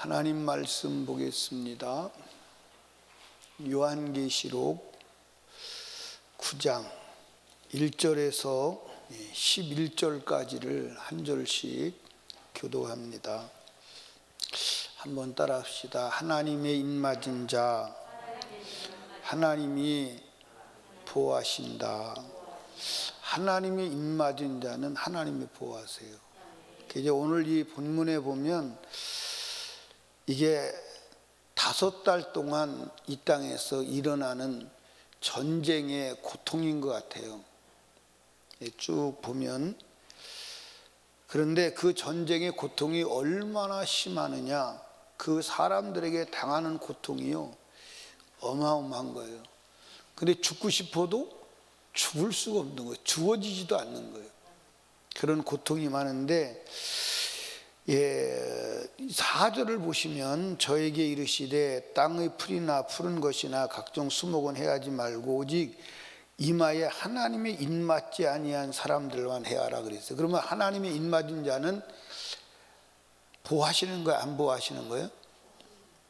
하나님 말씀 보겠습니다. 요한계시록 9장 1절에서 11절까지를 한 절씩 교독합니다. 한번 따라 합시다. 하나님의 입맞은 자, 하나님이 보호하신다. 하나님의 입맞은 자는 하나님이 보호하세요. 이제 오늘 이 본문에 보면 이게 5달 동안 이 땅에서 일어나는 전쟁의 고통인 것 같아요. 쭉 보면. 그런데 그 전쟁의 고통이 얼마나 심하느냐, 그 사람들에게 당하는 고통이요 어마어마한 거예요. 근데 죽고 싶어도 죽을 수가 없는 거예요. 주어지지도 않는 거예요. 그런 고통이 많은데 4절을 보시면 저에게 이르시되 땅의 풀이나 푸른 것이나 각종 수목은 해하지 말고 오직 이마에 하나님의 입맞지 아니한 사람들만 해하라 그랬어요. 그러면 하나님의 입맞은 자는 보호하시는 거예요? 안 보호하시는 거예요?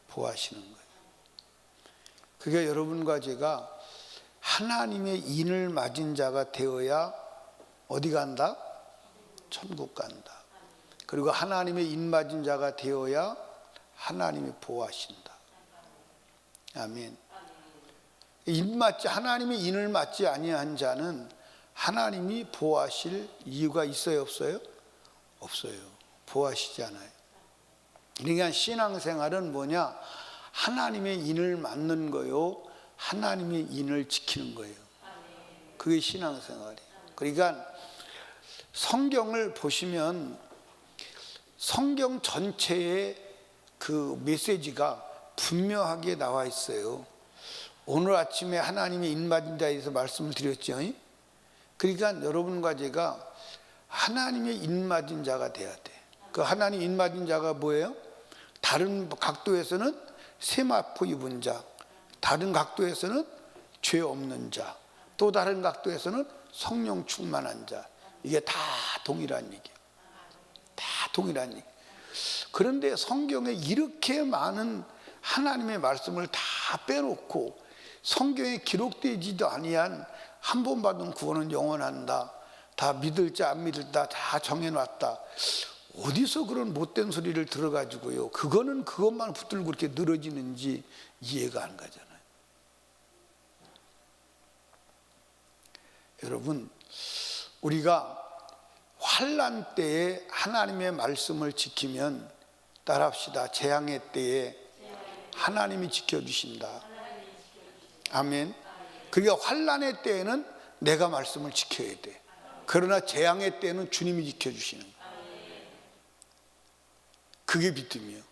보호하시는 거예요. 그게 여러분과 제가 하나님의 인을 맞은 자가 되어야 어디 간다? 천국 간다. 그리고 하나님의 입맞은 자가 되어야 하나님이 보호하신다. 아멘. 입맞지, 하나님의 인을 맞지 아니한 자는 하나님이 보호하실 이유가 있어요, 없어요? 없어요. 보호하시지 않아요. 그러니까 신앙생활은 뭐냐? 하나님의 인을 맞는 거요, 하나님의 인을 지키는 거예요. 그게 신앙생활이에요. 그러니까 성경을 보시면 성경 전체의 그 메시지가 분명하게 나와 있어요. 오늘 아침에 하나님의 입맞은 자에 대해서 말씀을 드렸죠. 그러니까 여러분과 제가 하나님의 입맞은 자가 돼야 돼. 그 하나님 입맞은 자가 뭐예요? 다른 각도에서는 세마포 입은 자, 다른 각도에서는 죄 없는 자, 또 다른 각도에서는 성령 충만한 자. 이게 다 동일한 얘기예요. 다 동일한 얘기. 그런데 성경에 이렇게 많은 하나님의 말씀을 다 빼놓고 성경에 기록되지도 아니한 한 번 받은 구원은 영원한다, 다 믿을 자 안 믿을 자 다 정해놨다. 어디서 그런 못된 소리를 들어가지고요, 그거는 그것만 붙들고 그렇게 늘어지는지 이해가 안 가잖아요. 여러분, 우리가 환난 때에 하나님의 말씀을 지키면, 따라합시다. 재앙의 때에 하나님이 지켜주신다. 아멘. 그러니까 환난의 때에는 내가 말씀을 지켜야 돼. 그러나 재앙의 때에는 주님이 지켜주시는 거예요. 그게 믿음이에요.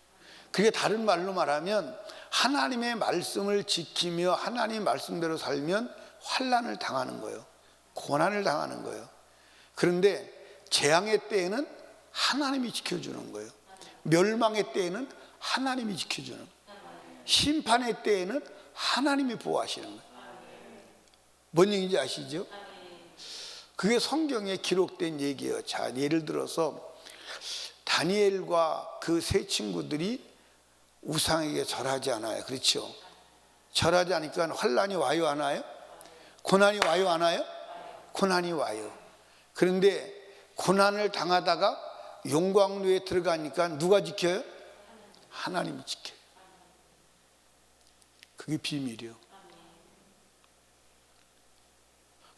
그게 다른 말로 말하면 하나님의 말씀을 지키며 하나님의 말씀대로 살면 환난을 당하는 거예요. 고난을 당하는 거예요. 그런데 재앙의 때에는 하나님이 지켜주는 거예요. 멸망의 때에는 하나님이 지켜주는 거예요. 심판의 때에는 하나님이 보호하시는 거예요. 뭔 얘기인지 아시죠? 그게 성경에 기록된 얘기예요. 자, 예를 들어서 다니엘과 그 세 친구들이 우상에게 절하지 않아요. 그렇죠? 절하지 않으니까 환난이 와요, 안 와요? 고난이 와요, 안 와요? 고난이 와요. 그런데 고난을 당하다가 용광로에 들어가니까 누가 지켜요? 하나님이 지켜요. 그게 비밀이에요.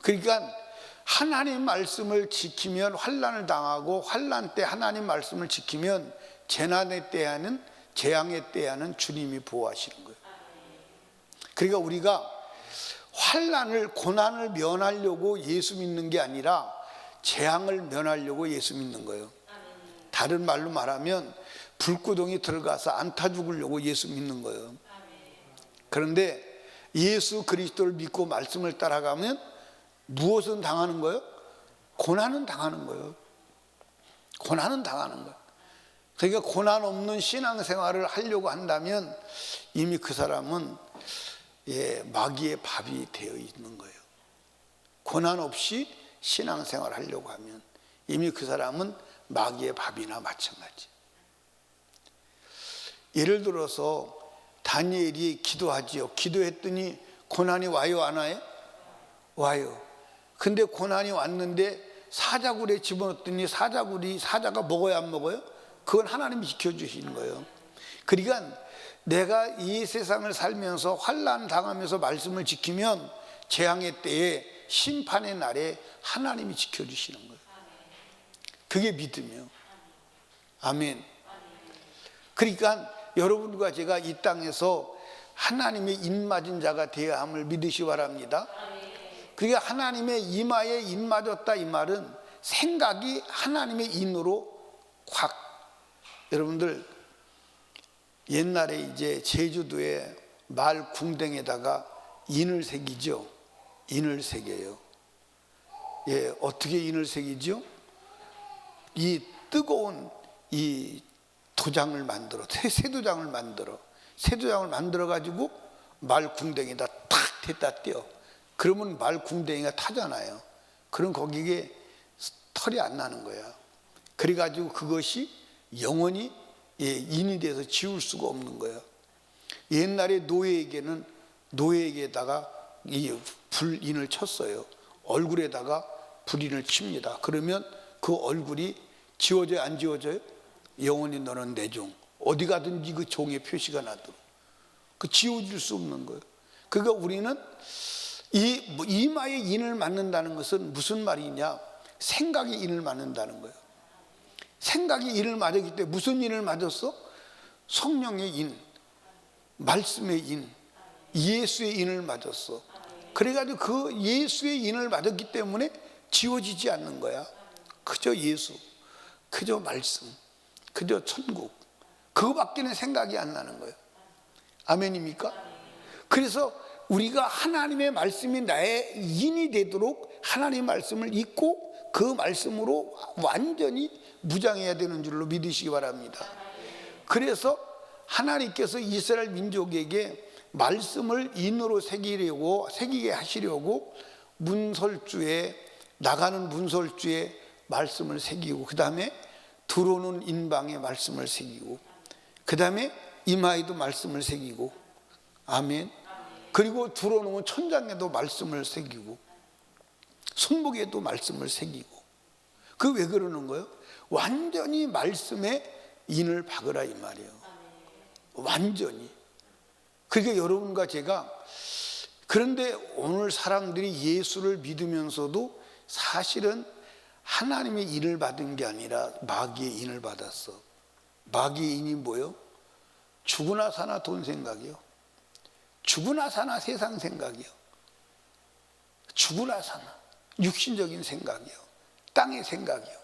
그러니까 하나님 말씀을 지키면 환난을 당하고, 환난 때 하나님 말씀을 지키면 재난의 때에는, 재앙의 때에는 주님이 보호하시는 거예요. 그러니까 우리가 환난을, 고난을 면하려고 예수 믿는 게 아니라 재앙을 면하려고 예수 믿는 거예요. 다른 말로 말하면 불구덩이 들어가서 안 타 죽으려고 예수 믿는 거예요. 그런데 예수 그리스도를 믿고 말씀을 따라가면 무엇은 당하는 거예요? 고난은 당하는 거예요. 고난은 당하는 거예요. 그러니까 고난 없는 신앙생활을 하려고 한다면 이미 그 사람은 마귀의 밥이 되어 있는 거예요. 고난 없이 신앙생활을 하려고 하면 이미 그 사람은 마귀의 밥이나 마찬가지. 예를 들어서 다니엘이 기도하지요. 기도했더니 고난이 와요, 안 와요? 와요. 근데 고난이 왔는데 사자굴에 집어넣었더니 사자가 먹어요, 안 먹어요? 그건 하나님이 지켜주시는 거예요. 그러니까 내가 이 세상을 살면서 환난 당하면서 말씀을 지키면 재앙의 때에 심판의 날에 하나님이 지켜주시는 거예요. 그게 믿음이에요. 아멘. 그러니까 여러분과 제가 이 땅에서 하나님의 인맞은 자가 되어야 함을 믿으시 바랍니다. 그러니까 하나님의 이마에 인맞았다, 이 말은 생각이 하나님의 인으로 확. 여러분들 옛날에 이제 제주도에 말 궁뎅에다가 인을 새기죠. 인을 새겨요. 예, 어떻게 인을 새기죠? 이 뜨거운 이 도장을 만들어, 새도장을 만들어 가지고 말 궁뎅이에다 탁 대다 떼어. 그러면 말 궁뎅이가 타잖아요. 그럼 거기에 털이 안 나는 거야. 그래 가지고 그것이 영원히 인이 돼서 지울 수가 없는 거예요. 옛날에 노예에게다가 이 불인을 쳤어요. 얼굴에다가 불인을 칩니다. 그러면 그 얼굴이 지워져요, 안 지워져요? 영원히 너는 내 종. 어디 가든지 그 종의 표시가 나도록. 그 지워질 수 없는 거예요. 그러니까 우리는 이 이마에 인을 맞는다는 것은 무슨 말이냐? 생각이 인을 맞는다는 거예요. 생각이 인을 맞았기 때문에 무슨 인을 맞았어? 성령의 인, 말씀의 인, 예수의 인을 맞았어. 그래가지고 그 예수의 인을 맞았기 때문에 지워지지 않는 거야. 그저 예수, 그저 말씀, 그저 천국, 그거밖에는 생각이 안 나는 거예요. 아멘입니까? 그래서 우리가 하나님의 말씀이 나의 인이 되도록 하나님의 말씀을 읽고 그 말씀으로 완전히 무장해야 되는 줄로 믿으시기 바랍니다. 그래서 하나님께서 이스라엘 민족에게 말씀을 인으로 새기게 하시려고 문설주에, 나가는 문설주에 말씀을 새기고, 그 다음에 들어오는 인방에 말씀을 새기고, 그 다음에 이마에도 말씀을 새기고, 아멘. 그리고 들어오는 천장에도 말씀을 새기고, 손목에도 말씀을 새기고. 그 왜 그러는 거예요? 완전히 말씀에 인을 박으라, 이 말이에요. 완전히. 그러니까 여러분과 제가, 그런데 오늘 사람들이 예수를 믿으면서도 사실은 하나님의 인을 받은 게 아니라 마귀의 인을 받았어. 마귀의 인이 뭐예요? 죽으나 사나 돈 생각이요. 죽으나 사나 세상 생각이요. 죽으나 사나 육신적인 생각이요. 땅의 생각이요.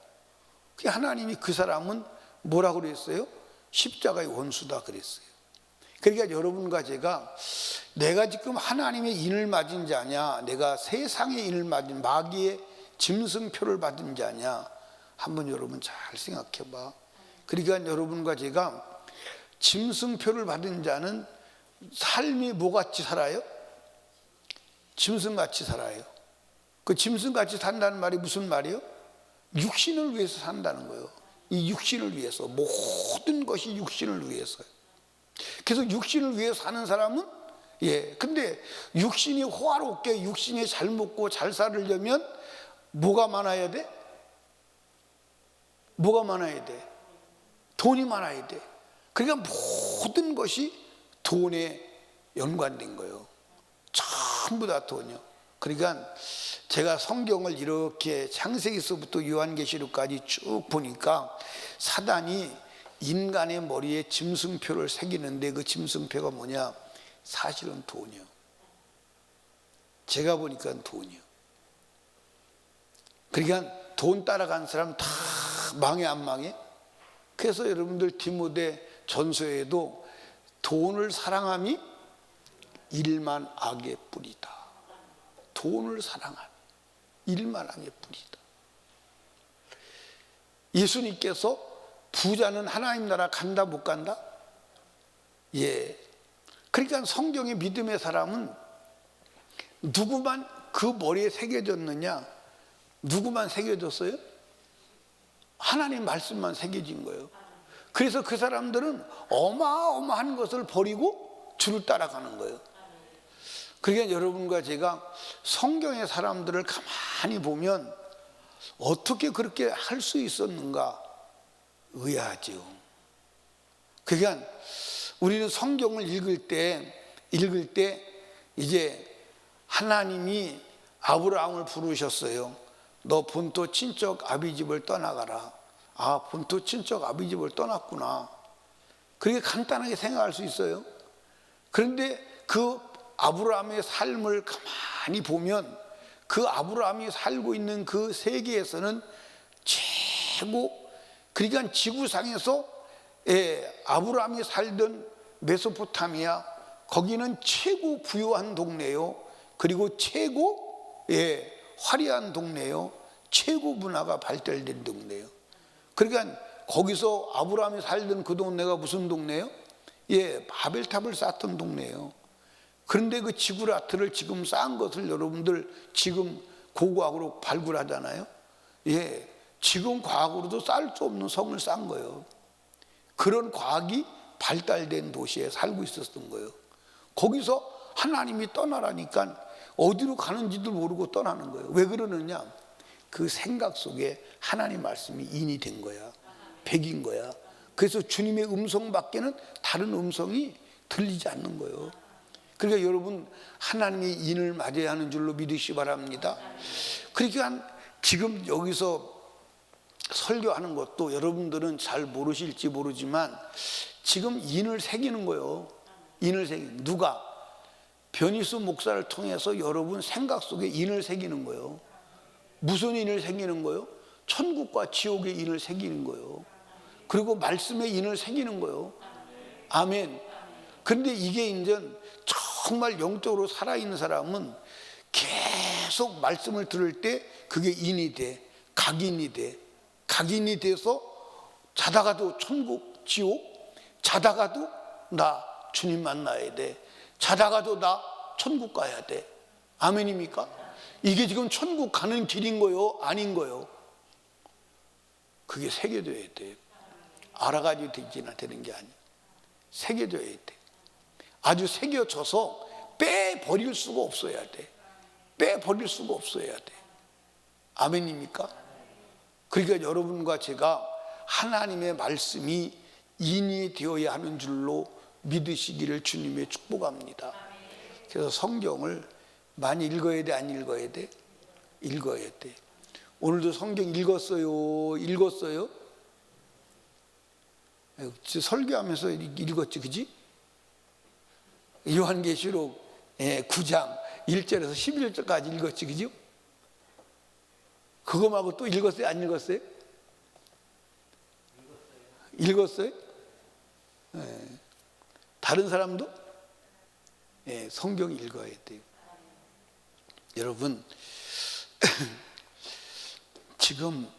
하나님이 그 사람은 뭐라고 그랬어요? 십자가의 원수다 그랬어요. 그러니까 여러분과 제가 내가 지금 하나님의 인을 맞은 자냐, 내가 세상의 인을 맞은 마귀의 짐승표를 받은 자냐, 한번 여러분 잘 생각해 봐. 그러니까 여러분과 제가 짐승표를 받은 자는 삶이 뭐같이 살아요? 짐승같이 살아요. 그 짐승같이 산다는 말이 무슨 말이에요? 육신을 위해서 산다는 거예요. 이 육신을 위해서, 모든 것이 육신을 위해서요. 그래서 육신을 위해서 사는 사람은, 근데 육신이 호화롭게, 육신이 잘 먹고 잘 살려면 뭐가 많아야 돼? 뭐가 많아야 돼? 돈이 많아야 돼. 그러니까 모든 것이 돈에 연관된 거예요. 전부 다 돈이요. 그러니까 제가 성경을 이렇게 창세기서부터 요한계시록까지 쭉 보니까 사단이 인간의 머리에 짐승표를 새기는데, 그 짐승표가 뭐냐? 사실은 돈이요. 제가 보니까 돈이요. 그러니까 돈 따라간 사람 다 망해, 안 망해? 그래서 여러분들 디모데 전서에도 돈을 사랑함이 일만 악의 뿌리다. 돈을 사랑함이 일만 악의 뿌리다. 예수님께서 부자는 하나님 나라 간다 못 간다? 그러니까 성경의 믿음의 사람은 누구만 그 머리에 새겨졌느냐? 누구만 새겨졌어요? 하나님 말씀만 새겨진 거예요. 그래서 그 사람들은 어마어마한 것을 버리고 주를 따라가는 거예요. 그러니까 여러분과 제가 성경의 사람들을 가만히 보면 어떻게 그렇게 할 수 있었는가 의아하죠. 그러니까 우리는 성경을 읽을 때 이제 하나님이 아브라함을 부르셨어요. 너 본토 친척 아비 집을 떠나가라. 아, 본토 친척 아비 집을 떠났구나. 그렇게 간단하게 생각할 수 있어요. 그런데 그 아브라함의 삶을 가만히 보면 그 아브라함이 살고 있는 그 세계에서는 최고, 그러니까 지구상에서 아브라함이 살던 메소포타미아, 거기는 최고 부유한 동네요. 그리고 최고 화려한 동네요. 최고 문화가 발달된 동네요. 그러니까 거기서 아브라함이 살던 그 동네가 무슨 동네요? 바벨탑을 쌓던 동네예요. 그런데 그 지구라트를 지금 쌓은 것을 여러분들 지금 고고학으로 발굴하잖아요. 지금 과학으로도 쌓을 수 없는 성을 쌓은 거예요. 그런 과학이 발달된 도시에 살고 있었던 거예요. 거기서 하나님이 떠나라니까 어디로 가는지도 모르고 떠나는 거예요. 왜 그러느냐? 그 생각 속에 하나님 말씀이 인이 된 거야. 백인 거야. 그래서 주님의 음성밖에는 다른 음성이 들리지 않는 거예요. 그러니까 여러분, 하나님의 인을 맞아야 하는 줄로 믿으시기 바랍니다. 그러니까 지금 여기서 설교하는 것도 여러분들은 잘 모르실지 모르지만 지금 인을 새기는 거예요. 인을 새기는, 누가? 변희수 목사를 통해서 여러분 생각 속에 인을 새기는 거예요. 무슨 인을 새기는 거예요? 천국과 지옥의 인을 새기는 거예요. 그리고 말씀의 인을 새기는 거예요. 아멘. 그런데 이게 이제 정말 영적으로 살아있는 사람은 계속 말씀을 들을 때 그게 인이 돼. 각인이 돼. 각인이 돼서 자다가도 천국, 지옥, 자다가도 나 주님 만나야 돼. 자다가도 나 천국 가야 돼. 아멘입니까? 이게 지금 천국 가는 길인 거요? 아닌 거요? 그게 새겨져야 돼. 알아가지고 되는 게 아니야. 새겨져야 돼. 아주 새겨져서 빼버릴 수가 없어야 돼. 빼버릴 수가 없어야 돼. 아멘입니까? 그러니까 여러분과 제가 하나님의 말씀이 인이 되어야 하는 줄로 믿으시기를 주님의 축복합니다. 그래서 성경을 많이 읽어야 돼, 안 읽어야 돼? 읽어야 돼. 오늘도 성경 읽었어요? 읽었어요? 설교하면서 읽었지, 그지? 요한계시록 9장 1절에서 11절까지 읽었지, 그죠? 그거 말고 또 읽었어요? 안 읽었어요? 읽었어요? 다른 사람도? 성경 읽어야 돼요. 여러분, 지금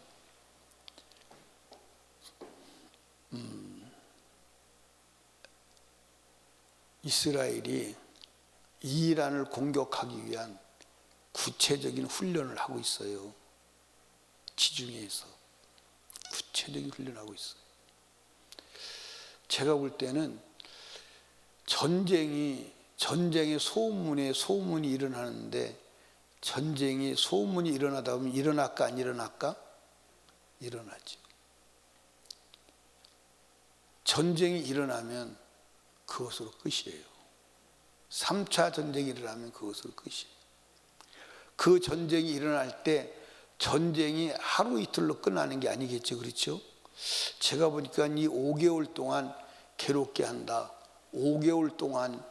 이스라엘이 이란을 공격하기 위한 구체적인 훈련을 하고 있어요. 지중해에서 구체적인 훈련을 하고 있어요. 제가 볼 때는 전쟁의 소문이 일어나는데, 전쟁이 소문이 일어나다 보면 일어날까 안 일어날까? 일어나죠. 전쟁이 일어나면 그것으로 끝이에요. 3차 전쟁이 일어나면 그것으로 끝이에요. 그 전쟁이 일어날 때 전쟁이 하루 이틀로 끝나는 게 아니겠죠, 그렇죠? 제가 보니까 이 5개월 동안 괴롭게 한다. 5개월 동안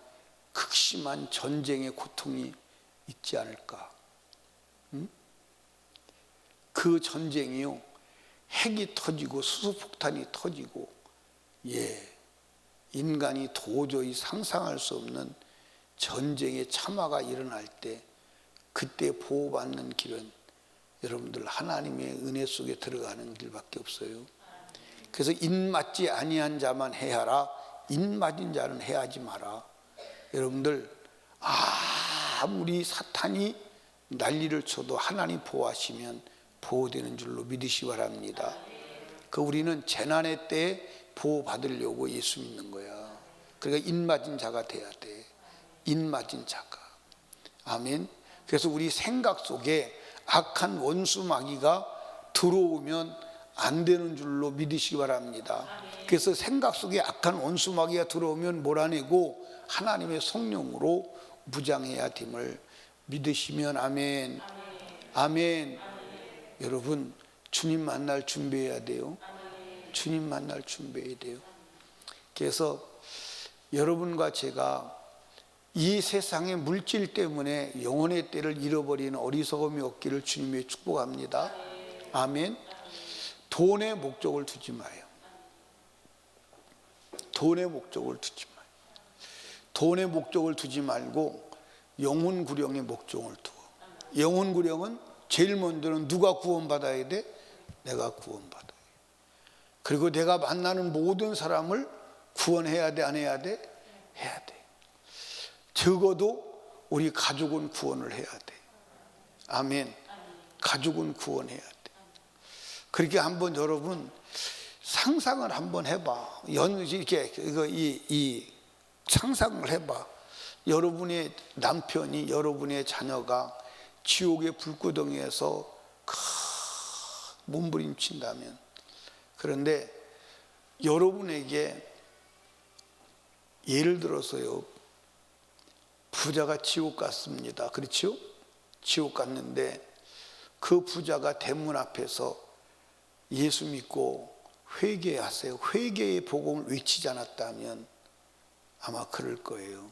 극심한 전쟁의 고통이 있지 않을까? 그 전쟁이요, 핵이 터지고 수소폭탄이 터지고, 인간이 도저히 상상할 수 없는 전쟁의 참화가 일어날 때, 그때 보호받는 길은 여러분들 하나님의 은혜 속에 들어가는 길밖에 없어요. 그래서 인맞지 아니한 자만 해하라, 인맞은 자는 해하지 마라. 여러분들, 아무리 사탄이 난리를 쳐도 하나님 보호하시면 보호되는 줄로 믿으시기 바랍니다. 우리는 재난의 때에 보호받으려고 예수 믿는 거야. 그러니까 인맞은 자가 돼야 돼. 인맞은 자가. 아멘. 그래서 우리 생각 속에 악한 원수 마귀가 들어오면 안 되는 줄로 믿으시기 바랍니다. 그래서 생각 속에 악한 원수 마귀가 들어오면 몰아내고 하나님의 성령으로 무장해야 됨을 믿으시면 아멘. 아멘. 여러분, 주님 만날 준비해야 돼요. 주님 만날 준비해야 돼요. 그래서 여러분과 제가 이 세상의 물질 때문에 영혼의 때를 잃어버리는 어리석음이 없기를 주님의 축복합니다. 아멘. 돈의 목적을 두지 마요. 돈의 목적을 두지 마요. 돈의 목적을 두지 말고 영혼 구령의 목적을 두고. 영혼 구령은 제일 먼저는 누가 구원받아야 돼? 내가 구원받아야 돼. 그리고 내가 만나는 모든 사람을 구원해야 돼, 안 해야 돼? 해야 돼. 적어도 우리 가족은 구원을 해야 돼. 아멘. 가족은 구원해야 돼. 그렇게 한번 여러분 상상을 한번 해봐. 이렇게 이 상상을 해봐. 여러분의 남편이, 여러분의 자녀가 지옥의 불구덩이에서 몸부림친다면, 그런데 여러분에게 예를 들어서요, 부자가 지옥 갔습니다. 그렇죠? 지옥 갔는데 그 부자가 대문 앞에서 예수 믿고 회개하세요, 회개의 복음을 외치지 않았다면 아마 그럴 거예요.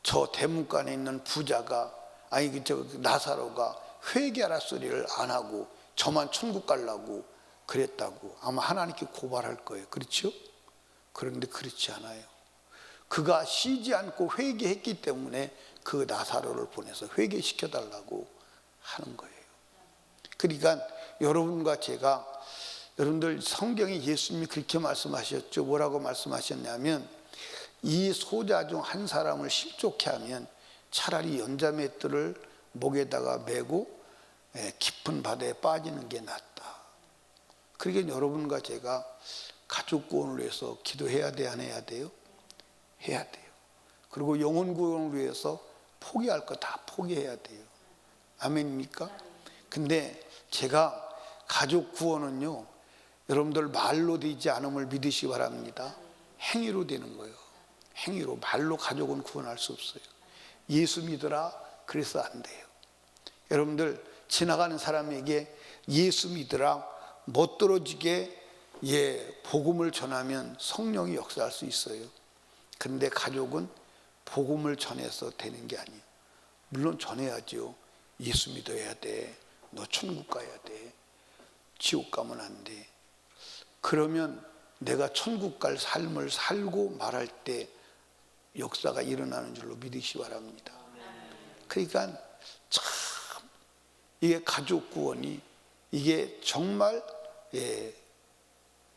저 대문간에 있는 부자가, 나사로가 회개하라 소리를 안 하고 저만 천국 가려고 그랬다고 아마 하나님께 고발할 거예요. 그렇죠? 그런데 그렇지 않아요. 그가 쉬지 않고 회개했기 때문에 그 나사로를 보내서 회개시켜달라고 하는 거예요. 그러니까 여러분과 제가, 여러분들 성경에 예수님이 그렇게 말씀하셨죠. 뭐라고 말씀하셨냐면, 이 소자 중 한 사람을 실족해 하면 차라리 연자맷돌을 목에다가 메고 깊은 바다에 빠지는 게 낫다. 그러니까 여러분과 제가 가족 구원을 위해서 기도해야 돼, 안 해야 돼요? 해야 돼요. 그리고 영혼 구원을 위해서 포기할 거 다 포기해야 돼요. 아멘입니까? 근데 제가 가족 구원은요, 여러분들 말로 되지 않음을 믿으시기 바랍니다. 행위로 되는 거예요. 행위로. 말로 가족은 구원할 수 없어요. 예수 믿으라 그래서 안 돼요. 여러분들 지나가는 사람에게 예수 믿으라 못 떨어지게 복음을 전하면 성령이 역사할 수 있어요. 그런데 가족은 복음을 전해서 되는 게 아니에요. 물론 전해야죠. 예수 믿어야 돼. 너 천국 가야 돼. 지옥 가면 안 돼. 그러면 내가 천국 갈 삶을 살고 말할 때 역사가 일어나는 줄로 믿으시기 바랍니다. 그러니까 참 이게 가족 구원이 이게 정말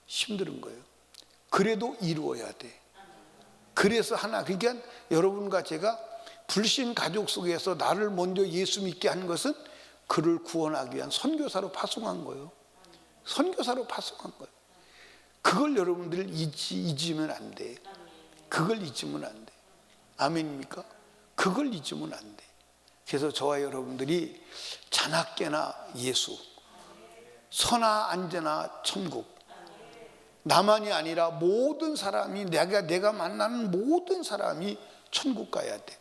힘든 거예요. 그래도 이루어야 돼. 그래서 그러니까 여러분과 제가 불신 가족 속에서 나를 먼저 예수 믿게 한 것은 그를 구원하기 위한 선교사로 파송한 거예요. 선교사로 파송한 거예요. 그걸 여러분들 잊으면 안 돼. 그걸 잊으면 안 돼. 아멘입니까? 그걸 잊으면 안 돼. 그래서 저와 여러분들이 자나깨나 예수, 서나 앉으나 천국, 나만이 아니라 모든 사람이, 내가 만나는 모든 사람이 천국 가야 돼.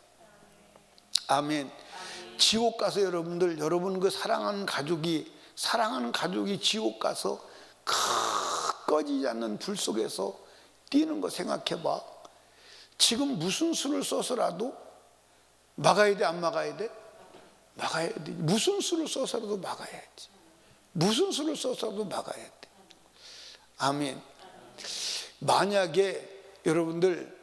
아멘. 지옥 가서 여러분 그 사랑하는 가족이 지옥 가서 꺼지지 않는 불 속에서 뛰는 거 생각해 봐. 지금 무슨 수를 써서라도 막아야 돼, 안 막아야 돼? 막아야 돼. 무슨 수를 써서라도 막아야지. 무슨 수를 써서라도 막아야 돼. 아멘. 만약에 여러분들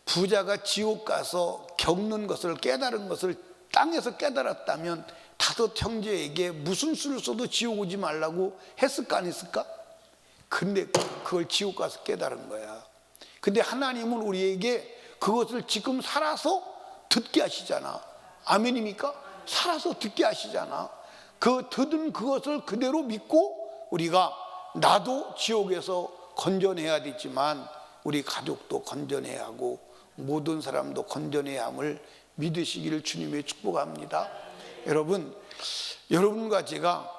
부자가 지옥 가서 겪는 것을, 깨달은 것을 땅에서 깨달았다면 다섯 형제에게 무슨 수를 써도 지옥 오지 말라고 했을까, 안 했을까? 근데 그걸 지옥 가서 깨달은 거야. 근데 하나님은 우리에게 그것을 지금 살아서 듣게 하시잖아. 아멘입니까? 살아서 듣게 하시잖아. 그 듣은 그것을 그대로 믿고 우리가 나도 지옥에서 건전해야 되지만 우리 가족도 건전해야 하고 모든 사람도 건전해야 함을 믿으시기를 주님의 축복합니다. 여러분, 여러분과 제가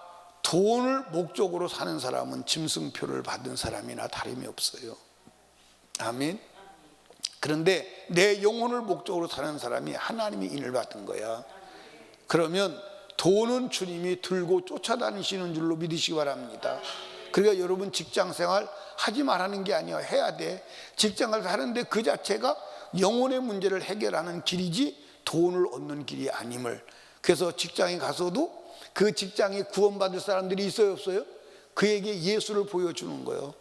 돈을 목적으로 사는 사람은 짐승표를 받은 사람이나 다름이 없어요. 아멘. 그런데 내 영혼을 목적으로 사는 사람이 하나님의 인을 받은 거야. 그러면 돈은 주님이 들고 쫓아다니시는 줄로 믿으시기 바랍니다. 그러니까 여러분 직장생활 하지 말라는 게 아니야. 해야 돼. 직장을 하는데 그 자체가 영혼의 문제를 해결하는 길이지 돈을 얻는 길이 아님을. 그래서 직장에 가서도 그 직장에 구원받을 사람들이 있어요, 없어요? 그에게 예수를 보여주는 거예요.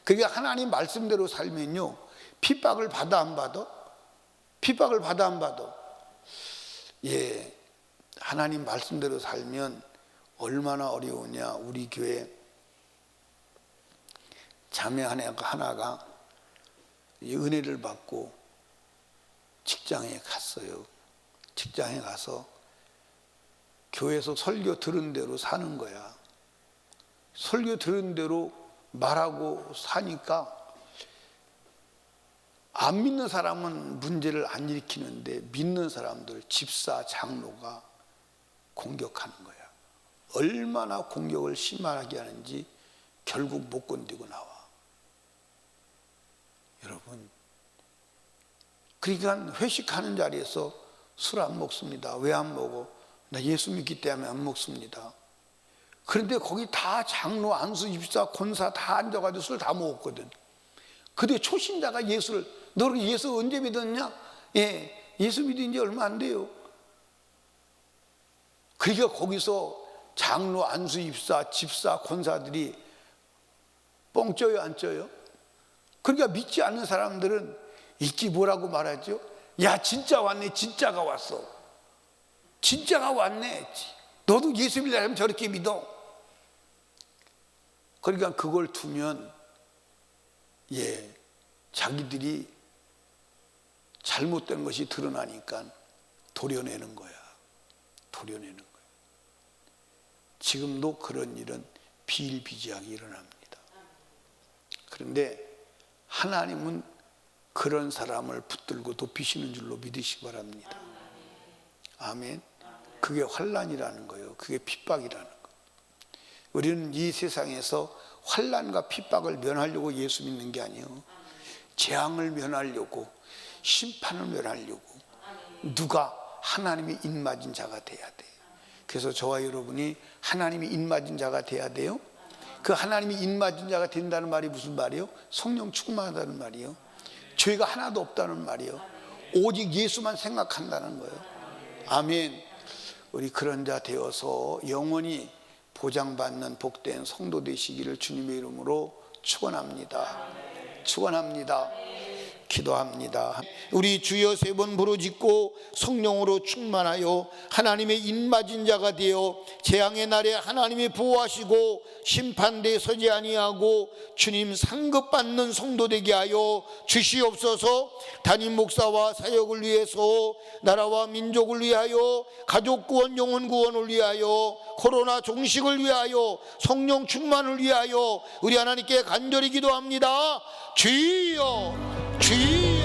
그러니까 하나님 말씀대로 살면요, 핍박을 받아 안 받아? 핍박을 받아 안 받아? 예, 하나님 말씀대로 살면 얼마나 어려우냐. 우리 교회 자매 하나가 은혜를 받고 직장에 갔어요. 직장에 가서 교회에서 설교 들은 대로 사는 거야. 설교 들은 대로 말하고 사니까 안 믿는 사람은 문제를 안 일으키는데 믿는 사람들, 집사, 장로가 공격하는 거야. 얼마나 공격을 심하게 하는지 결국 못 건드리고 나와. 여러분, 그러니까 회식하는 자리에서 술 안 먹습니다. 왜 안 먹어? 나 예수 믿기 때문에 안 먹습니다. 그런데 거기 다 장로, 안수, 집사, 권사 다 앉아가지고 술 다 먹었거든. 근데 초신자가 예수를, 너 예수 언제 믿었냐? 예, 예수 믿은 지 얼마 안 돼요. 그러니까 거기서 장로, 안수, 집사, 권사들이 뻥 쪄요, 안 쪄요? 그러니까 믿지 않는 사람들은 있지 뭐라고 말하죠? 야, 진짜 왔네, 진짜가 왔어. 진짜가 왔네. 너도 예수 믿으려면 저렇게 믿어. 그러니까 그걸 두면 예, 자기들이 잘못된 것이 드러나니까 도려내는 거야. 도려내는 거야. 지금도 그런 일은 비일비재하게 일어납니다. 그런데 하나님은 그런 사람을 붙들고 돕히시는 줄로 믿으시기 바랍니다. 아멘. 그게 환난이라는 거예요. 그게 핍박이라는 거예요. 우리는 이 세상에서 환난과 핍박을 면하려고 예수 믿는 게 아니에요. 재앙을 면하려고, 심판을 면하려고. 누가? 하나님이 입맞은 자가 돼야 돼. 그래서 저와 여러분이 하나님이 입맞은 자가 돼야 돼요. 그 하나님이 입맞은 자가 된다는 말이 무슨 말이에요? 성령 충만하다는 말이에요. 죄가 하나도 없다는 말이에요. 오직 예수만 생각한다는 거예요. 아멘. 우리 그런 자 되어서 영원히 보장받는 복된 성도 되시기를 주님의 이름으로 축원합니다. 축원합니다. 기도합니다. 우리 주여 세 번 부르짖고 성령으로 충만하여 하나님의 인맞은 자가 되어 재앙의 날에 하나님이 보호하시고 심판대에 서지 아니하고 주님 상급받는 성도 되게 하여 주시옵소서. 담임 목사와 사역을 위해서, 나라와 민족을 위하여, 가족 구원, 영혼 구원을 위하여, 코로나 종식을 위하여, 성령 충만을 위하여 우리 하나님께 간절히 기도합니다. 주여, 주여.